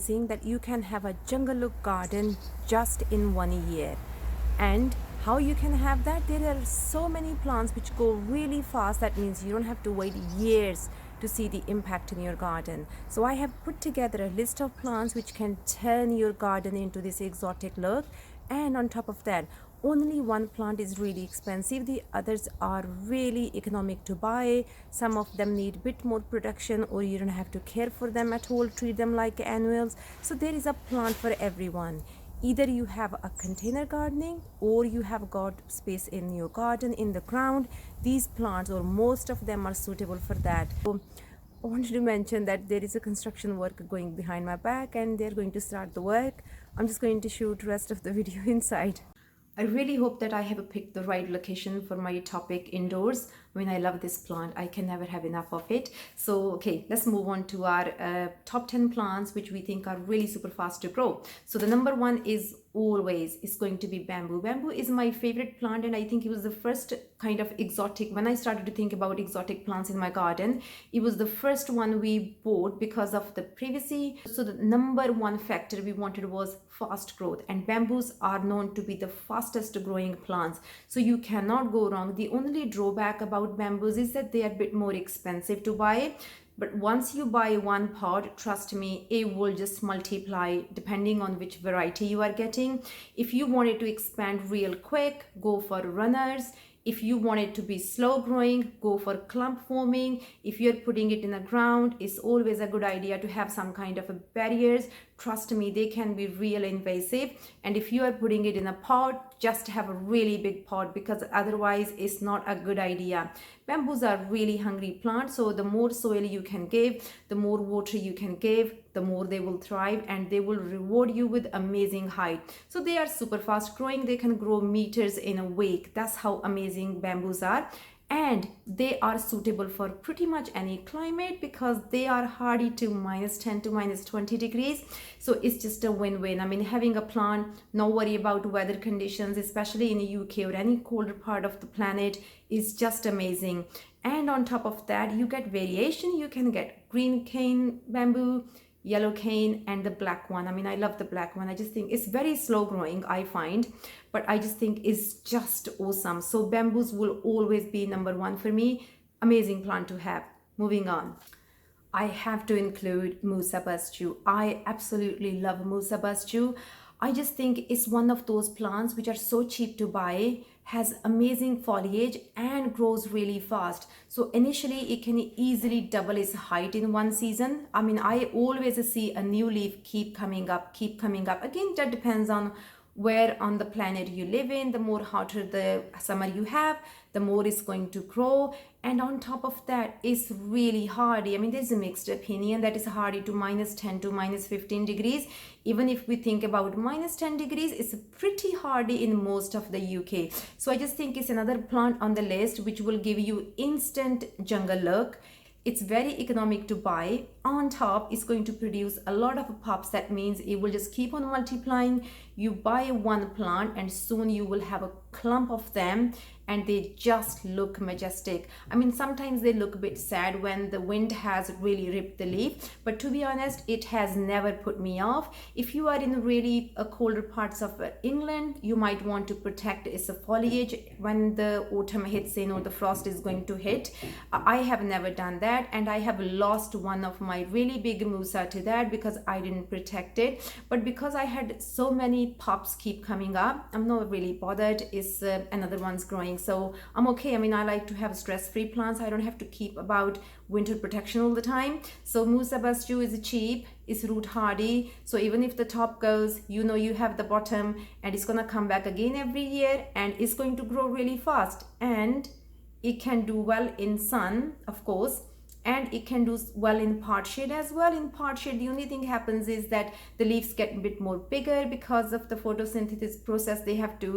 amazing that you can have a jungle look garden just in 1 year. And how you can have that? There are so many plants which go really fast. That means you don't have to wait years to see the impact in your garden. So I have put together a list of plants which can turn your garden into this exotic look. And on top of that, only one plant is really expensive, the others are really economic to buy. Some of them need a bit more production, or you don't have to care for them at all, treat them like annuals. So there is a plant for everyone. Either you have a container gardening or you have got space in your garden in the ground. These plants, or most of them, are suitable for that. So I wanted to mention that there is a construction work going behind my back and they're going to start the work. I'm just going to shoot rest of the video inside. I really hope that I have picked the right location for my topic indoors. I mean, I love this plant. I can never have enough of it. So, okay, let's move on to our top 10 plants which we think are really super fast to grow. So the number one is going to be bamboo. Bamboo is my favorite plant, and I think it was the first kind of exotic. When I started to think about exotic plants in my garden, it was the first one we bought because of the privacy. So the number one factor we wanted was fast growth, and bamboos are known to be the fastest growing plants, so you cannot go wrong. The only drawback about bamboos is that they are a bit more expensive to buy. But once you buy one pod, trust me, it will just multiply depending on which variety you are getting. If you want it to expand real quick, go for runners. If you want it to be slow growing, go for clump forming. If you're putting it in the ground, it's always a good idea to have some kind of a barriers. Trust me, they can be real invasive. And if you are putting it in a pot, just have a really big pot, because otherwise it's not a good idea. Bamboos are really hungry plants, so the more soil you can give, the more water you can give, the more they will thrive, and they will reward you with amazing height. So they are super fast growing. They can grow meters in a week. That's how amazing bamboos are. And they are suitable for pretty much any climate because they are hardy to -10 to -20 degrees. So it's just a win-win. I mean, having a plant, no worry about weather conditions, especially in the UK or any colder part of the planet, is just amazing. And on top of that, you get variation. You can get green cane bamboo, yellow cane, and the black one. I mean, I love the black one. I just think it's very slow growing, I find, but I just think it's just awesome. So bamboos will always be number one for me. Amazing plant to have. Moving on, I have to include Musa basjoo. I absolutely love Musa basjoo. I just think it's one of those plants which are so cheap to buy, has amazing foliage, and grows really fast. So initially it can easily double its height in one season. I mean, I always see a new leaf keep coming up. Again, that depends on where on the planet you live in. The more hotter the summer you have, the more it's going to grow. And on top of that, it's really hardy. I mean, there's a mixed opinion that is hardy to -10 to -15 degrees. Even if we think about -10 degrees, it's pretty hardy in most of the UK. So I just think it's another plant on the list which will give you instant jungle look. It's very economic to buy. On top, it's going to produce a lot of pups. That means it will just keep on multiplying. You buy one plant and soon you will have a clump of them, and they just look majestic. I mean, sometimes they look a bit sad when the wind has really ripped the leaf, but to be honest, it has never put me off. If you are in really colder parts of England, you might want to protect its foliage when the autumn hits in or the frost is going to hit. I have never done that, and I have lost one of my really big Musa to that because I didn't protect it. But because I had so many pups keep coming up, I'm not really bothered. It's another one's growing, so I'm okay. I mean, I like to have stress-free plants. I don't have to keep about winter protection all the time. So Musa basjoo is cheap, it's root hardy, so even if the top goes, you know you have the bottom, and it's gonna come back again every year, and it's going to grow really fast, and it can do well in sun, of course, and it can do well in part shade as well. In part shade, the only thing happens is that the leaves get a bit more bigger because of the photosynthesis process. They have to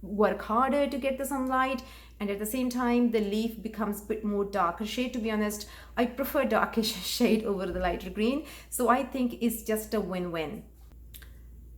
work harder to get the sunlight, and at the same time the leaf becomes a bit more darker shade. To be honest, I prefer darkish shade over the lighter green, so I think it's just a win-win.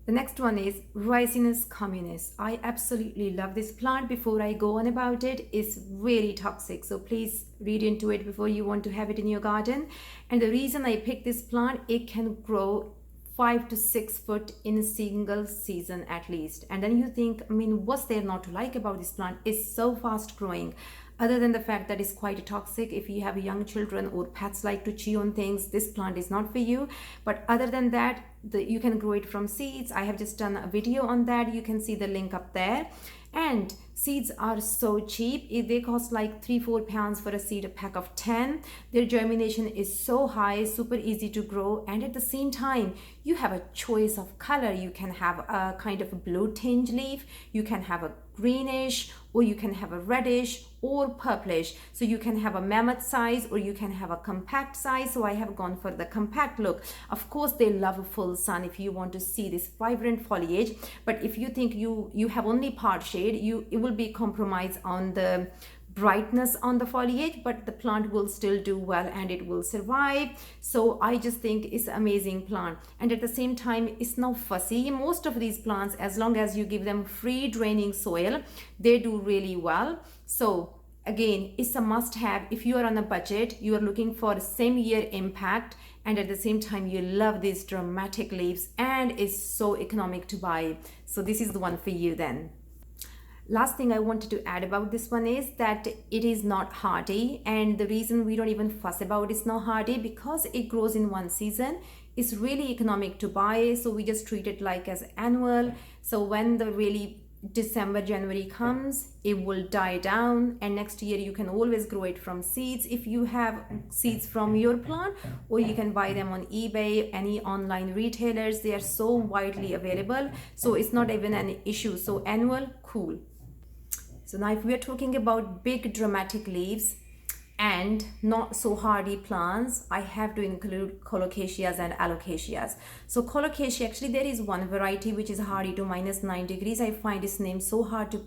The next one is Ricinus communis. I absolutely love this plant. Before I go on about it, it's really toxic, so please read into it before you want to have it in your garden. And the reason I picked this plant, it can grow 5 to 6 foot in a single season at least. And then you think, I mean, what's there not to like about this plant? It's so fast growing. Other than the fact that it's quite toxic, if you have young children or pets like to chew on things, this plant is not for you. But other than that, you can grow it from seeds. I have just done a video on that. You can see the link up there. And seeds are so cheap. They cost like 3-4 pounds for a seed, a pack of 10. Their germination is so high, super easy to grow, and at the same time you have a choice of color. You can have a kind of a blue tinge leaf, you can have a greenish, or you can have a reddish or purplish. So you can have a mammoth size or you can have a compact size. So I have gone for the compact look. Of course, they love full sun if you want to see this vibrant foliage, but if you think you have only part shade, it will be compromised on the brightness on the foliage, but the plant will still do well and it will survive. So I just think it's an amazing plant, and at the same time it's not fussy. Most of these plants, as long as you give them free draining soil, they do really well. So again, it's a must have if you are on a budget, you are looking for same year impact, and at the same time you love these dramatic leaves and it's so economic to buy. So this is the one for you then. Last thing I wanted to add about this one is that it is not hardy, and the reason we don't even fuss about it's not hardy because it grows in one season. It's really economic to buy, so we just treat it like as annual. So when the really December, January comes, it will die down, and next year you can always grow it from seeds if you have seeds from your plant, or you can buy them on eBay, any online retailers. They are so widely available, so it's not even an issue. So annual, cool. So now if we are talking about big dramatic leaves and not so hardy plants, I have to include Colocasias and Alocasias. So Colocasia, actually there is one variety which is hardy to -9 degrees. I find its name so hard to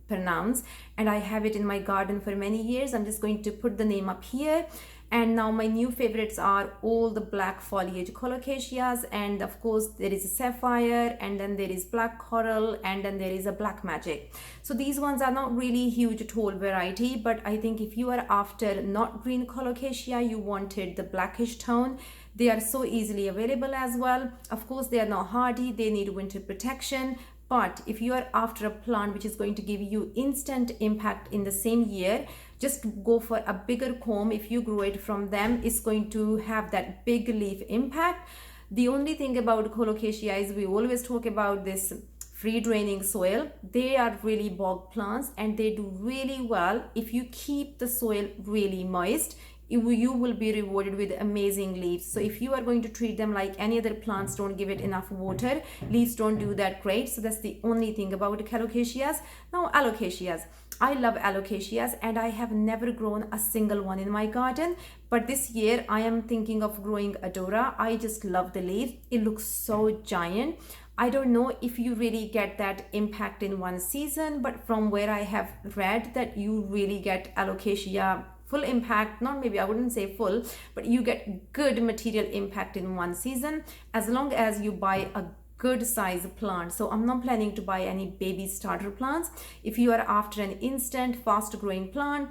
pronounce, and I have it in my garden for many years. I'm just going to put the name up here. And now my new favorites are all the black foliage Colocasias, and of course there is a sapphire, and then there is black coral, and then there is a black magic. So these ones are not really huge tall variety, but I think if you are after not green Colocasia, you wanted the blackish tone, they are so easily available as well. Of course they are not hardy, they need winter protection. But if you are after a plant which is going to give you instant impact in the same year, just go for a bigger comb. If you grow it from them, it's going to have that big leaf impact. The only thing about Colocasia is we always talk about this free draining soil. They are really bog plants and they do really well if you keep the soil really moist. You will be rewarded with amazing leaves. So if you are going to treat them like any other plants, don't give it enough water, leaves don't do that great. So that's the only thing about Colocasias. Now Alocasias, I love Alocasias and I have never grown a single one in my garden, but this year I am thinking of growing Adora. I just love the leaf, it looks so giant. I don't know if you really get that impact in one season, but from where I have read that you really get Alocasia full impact, not maybe I wouldn't say full, but you get good material impact in one season as long as you buy a good size plant. So I'm not planning to buy any baby starter plants. If you are after an instant fast growing plant,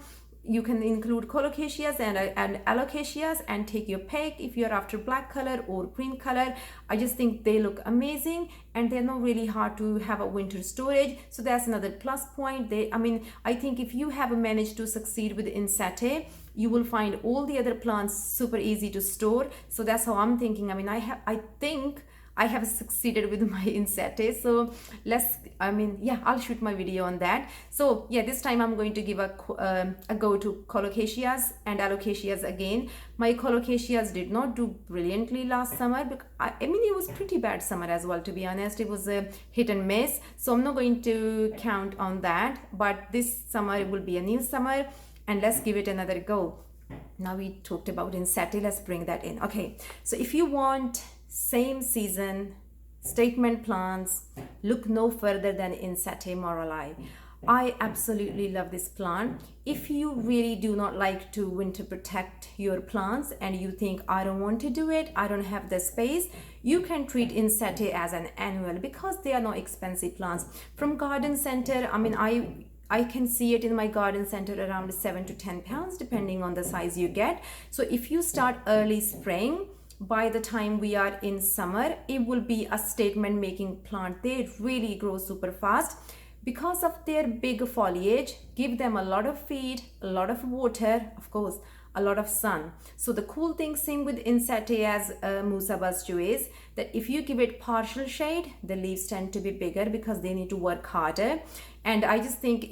you can include Colocasias and Alocasias and take your pick. If you're after black color or green color, I just think they look amazing and they're not really hard to have a winter storage. So that's another plus point. I think if you have managed to succeed with Ensete, you will find all the other plants super easy to store. So that's how I'm thinking. I think I have succeeded with my Ensete. So I'll shoot my video on that. So yeah, this time I'm going to give a go to Colocasias and Alocasias again. My Colocasias did not do brilliantly last summer. It was pretty bad summer as well, to be honest. It was a hit and miss. So I'm not going to count on that. But this summer it will be a new summer, and let's give it another go. Now we talked about Ensete, let's bring that in. Okay, so if you want same season statement plants, look no further than Ensete Maurelli. I absolutely love this plant. If you really do not like to winter protect your plants and you think I don't want to do it, I don't have the space, you can treat Ensete as an annual because they are not expensive plants. From garden center, I can see it in my garden center around 7 to 10 pounds depending on the size you get. So if you start early spring, by the time we are in summer, it will be a statement making plant. They really grow super fast because of their big foliage. Give them a lot of feed, a lot of water, of course a lot of sun. So the cool thing same with Ensete as Musa basjoo is that if you give it partial shade, the leaves tend to be bigger because they need to work harder. And I just think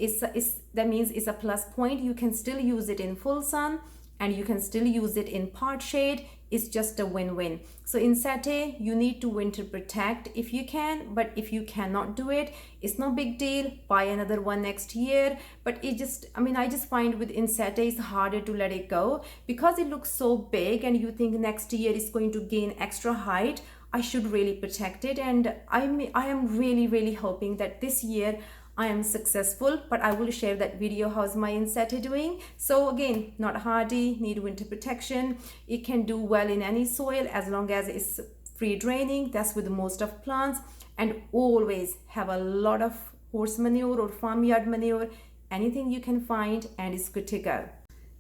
that means it's a plus point. You can still use it in full sun and you can still use it in part shade. It's just a win-win. So Ensete, you need to winter protect if you can, but if you cannot do it, it's no big deal. Buy another one next year. But it just, I just find with Ensete it's harder to let it go because it looks so big and you think next year it's going to gain extra height. I should really protect it, and I am really hoping that this year I am successful, but I will share that video. How's my Ensete doing? So again, not hardy, need winter protection. It can do well in any soil as long as it's free draining. That's with most of plants. And always have a lot of horse manure or farmyard manure, anything you can find, and it's good to go.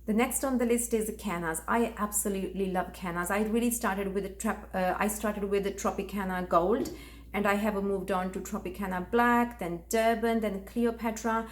The next on the list is Cannas. I absolutely love Cannas. I really started with the Tropicana Gold, and I have moved on to Tropicana Black, then Durban, then Cleopatra.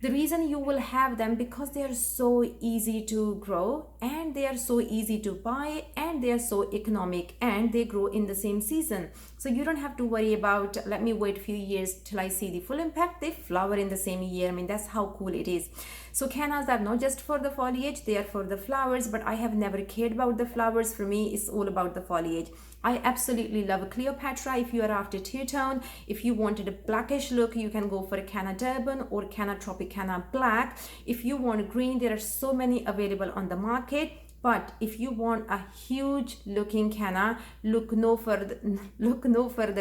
The reason you will have them because they are so easy to grow and they are so easy to buy and they are so economic and they grow in the same season. So you don't have to worry about, let me wait a few years till I see the full impact. They flower in the same year. That's how cool it is. So Cannas are not just for the foliage, they are for the flowers, but I have never cared about the flowers. For me, it's all about the foliage. I absolutely love Cleopatra. If you are after two-tone, if you wanted a blackish look, you can go for a Canna Durban or Canna Tropicana Black. If you want green, there are so many available on the market. But if you want a huge looking canna, look no further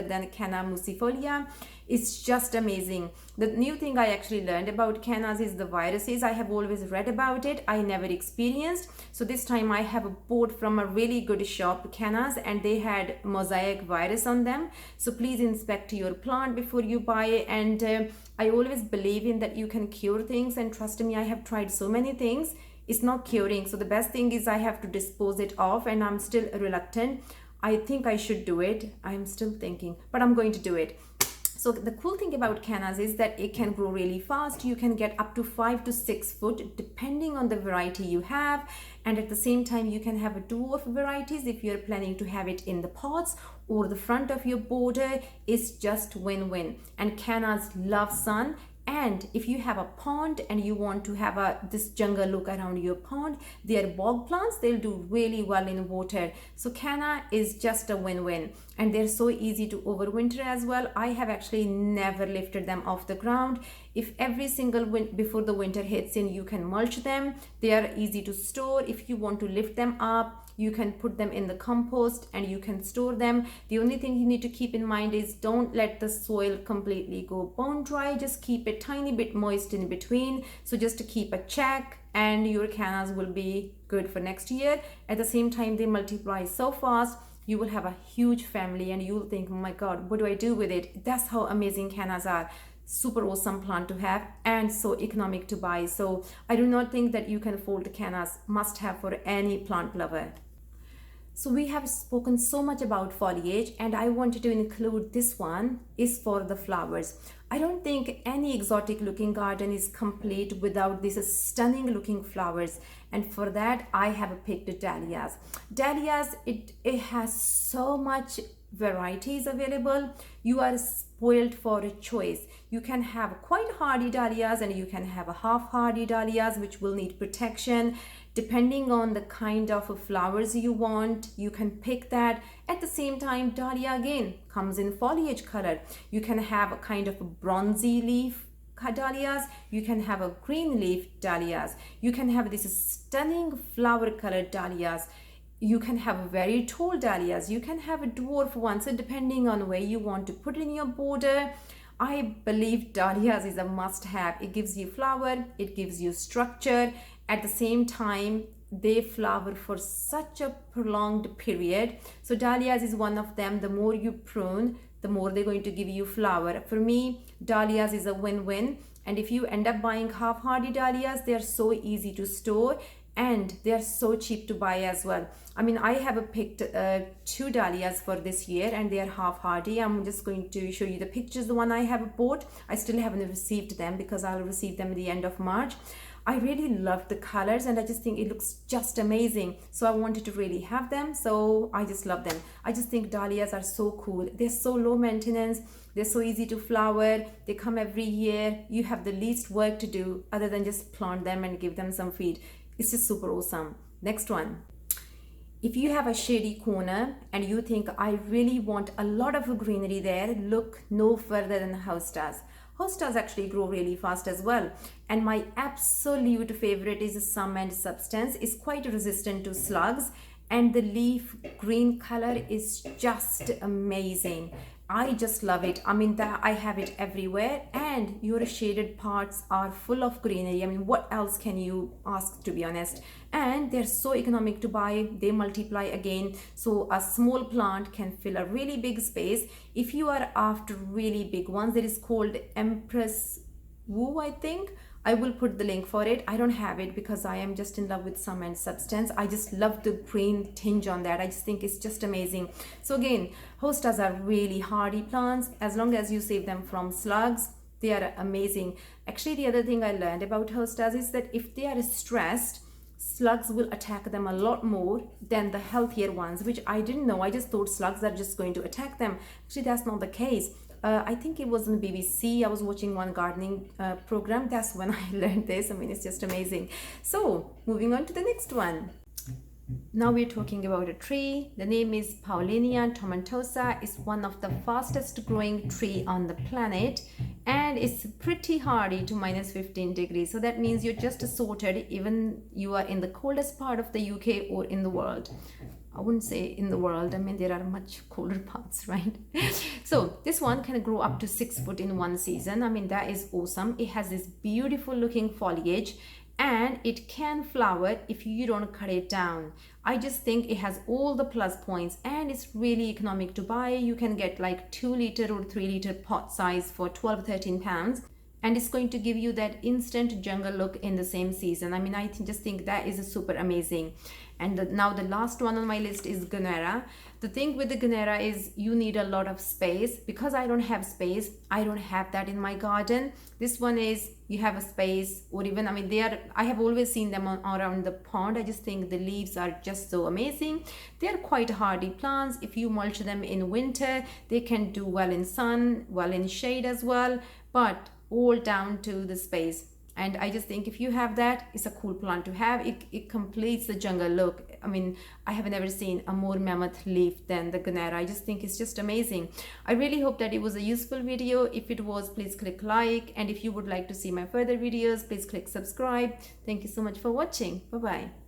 than Canna musifolia. It's just amazing. The new thing I actually learned about cannas is the viruses. I have always read about it, I never experienced. So this time I have bought from a really good shop cannas, and they had mosaic virus on them. So please inspect your plant before you buy it. And I always believe in that you can cure things, and trust me, I have tried so many things. It's not curing. So the best thing is I have to dispose it off, and I'm still reluctant. I think I should do it. I'm still thinking, but I'm going to do it. So the cool thing about cannas is that it can grow really fast. You can get up to 5 to 6 foot depending on the variety you have. And at the same time, you can have a dwarf varieties if you're planning to have it in the pots or the front of your border. It's just win-win. And cannas love sun. And if you have a pond and you want to have this jungle look around your pond, they are bog plants, they'll do really well in water. So canna is just a win-win, and they're so easy to overwinter as well. I have actually never lifted them off the ground. If every single before the winter hits in, you can mulch them. They are easy to store. If you want to lift them up, you can put them in the compost and you can store them. The only thing you need to keep in mind is don't let the soil completely go bone dry. Just keep it tiny bit moist in between. So just to keep a check, and your cannas will be good for next year. At the same time, they multiply so fast. You will have a huge family and you'll think, oh my God, what do I do with it? That's how amazing cannas are. Super awesome plant to have and so economic to buy. So I do not think that you can afford cannas. Must have for any plant lover. So we have spoken so much about foliage, and I wanted to include this one is for the flowers. I don't think any exotic looking garden is complete without these stunning looking flowers. And for that, I have picked dahlias. Dahlias, it has so much varieties available. You are spoiled for a choice. You can have quite hardy dahlias and you can have a half hardy dahlias which will need protection. Depending on the kind of flowers you want, you can pick that. At the same time, dahlia again comes in foliage color. You can have a kind of a bronzy leaf dahlias, you can have a green leaf dahlias, you can have this stunning flower colored dahlias. You can have very tall dahlias, you can have a dwarf one. So depending on where you want to put in your border, I believe dahlias is a must have. It gives you flower, it gives you structure. At the same time, they flower for such a prolonged period. So dahlias is one of them. The more you prune, the more they're going to give you flower. For me, dahlias is a win-win. And if you end up buying half-hardy dahlias, they are so easy to store and they are so cheap to buy as well. I mean, I have picked 2 dahlias for this year, and they are half hardy. I'm just going to show you the pictures. The one I have bought, I still haven't received them because I'll receive them at the end of March. I really love the colors, and I just think it looks just amazing. So I wanted to really have them. So I just love them. I just think dahlias are so cool. They're so low maintenance. They're so easy to flower. They come every year. You have the least work to do other than just plant them and give them some feed. It's just super awesome. Next one. If you have a shady corner and you think I really want a lot of greenery there, look no further than hostas. Hostas actually grow really fast as well. And my absolute favorite is Sum and Substance. It's quite resistant to slugs, and the leaf green color is just amazing. I just love it. I mean, that I have it everywhere, and your shaded parts are full of greenery. I mean, what else can you ask, to be honest? And they're so economic to buy. They multiply again, so a small plant can fill a really big space. If you are after really big ones, it is called Empress Woo, I think. I will put the link for it. I don't have it because I am just in love with Sum and Substance. I just love the green tinge on that. I just think it's just amazing. So again, hostas are really hardy plants. As long as you save them from slugs, they are amazing. Actually, the other thing I learned about hostas is that if they are stressed, slugs will attack them a lot more than the healthier ones, which I didn't know. I just thought slugs are just going to attack them. Actually, that's not the case. I think it was on BBC. I was watching one gardening program. That's when I learned this. I mean, it's just amazing. So moving on to the next one. Now we're talking about a tree. The name is Paullinia tomentosa. It's one of the fastest growing tree on the planet, and it's pretty hardy to minus 15 degrees. So that means you're just sorted even you are in the coldest part of the UK or in the world. I wouldn't say in the world. I mean, there are much colder parts, right? So this one can grow up to 6 foot in one season. I mean, that is awesome. It has this beautiful looking foliage, and it can flower if you don't cut it down. I just think it has all the plus points, and it's really economic to buy. You can get like 2 liter or 3 liter pot size for 12-13 pounds. And it's going to give you that instant jungle look in the same season. I mean, I just think that is super amazing. And now the last one on my list is Gunnera. The thing with the Gunnera is you need a lot of space. Because I don't have space, I don't have that in my garden. This one is, you have a space, or even, I mean, I have always seen them around the pond. I just think the leaves are just so amazing. They are quite hardy plants. If you mulch them in winter, they can do well in sun, well in shade as well, but all down to the space. And I just think if you have that, it's a cool plant to have. It completes the jungle look. I mean, I have never seen a more mammoth leaf than the Gunnera. I just think it's just amazing. I really hope that it was a useful video. If it was, please click like. And if you would like to see my further videos, please click subscribe. Thank you so much for watching. Bye-bye.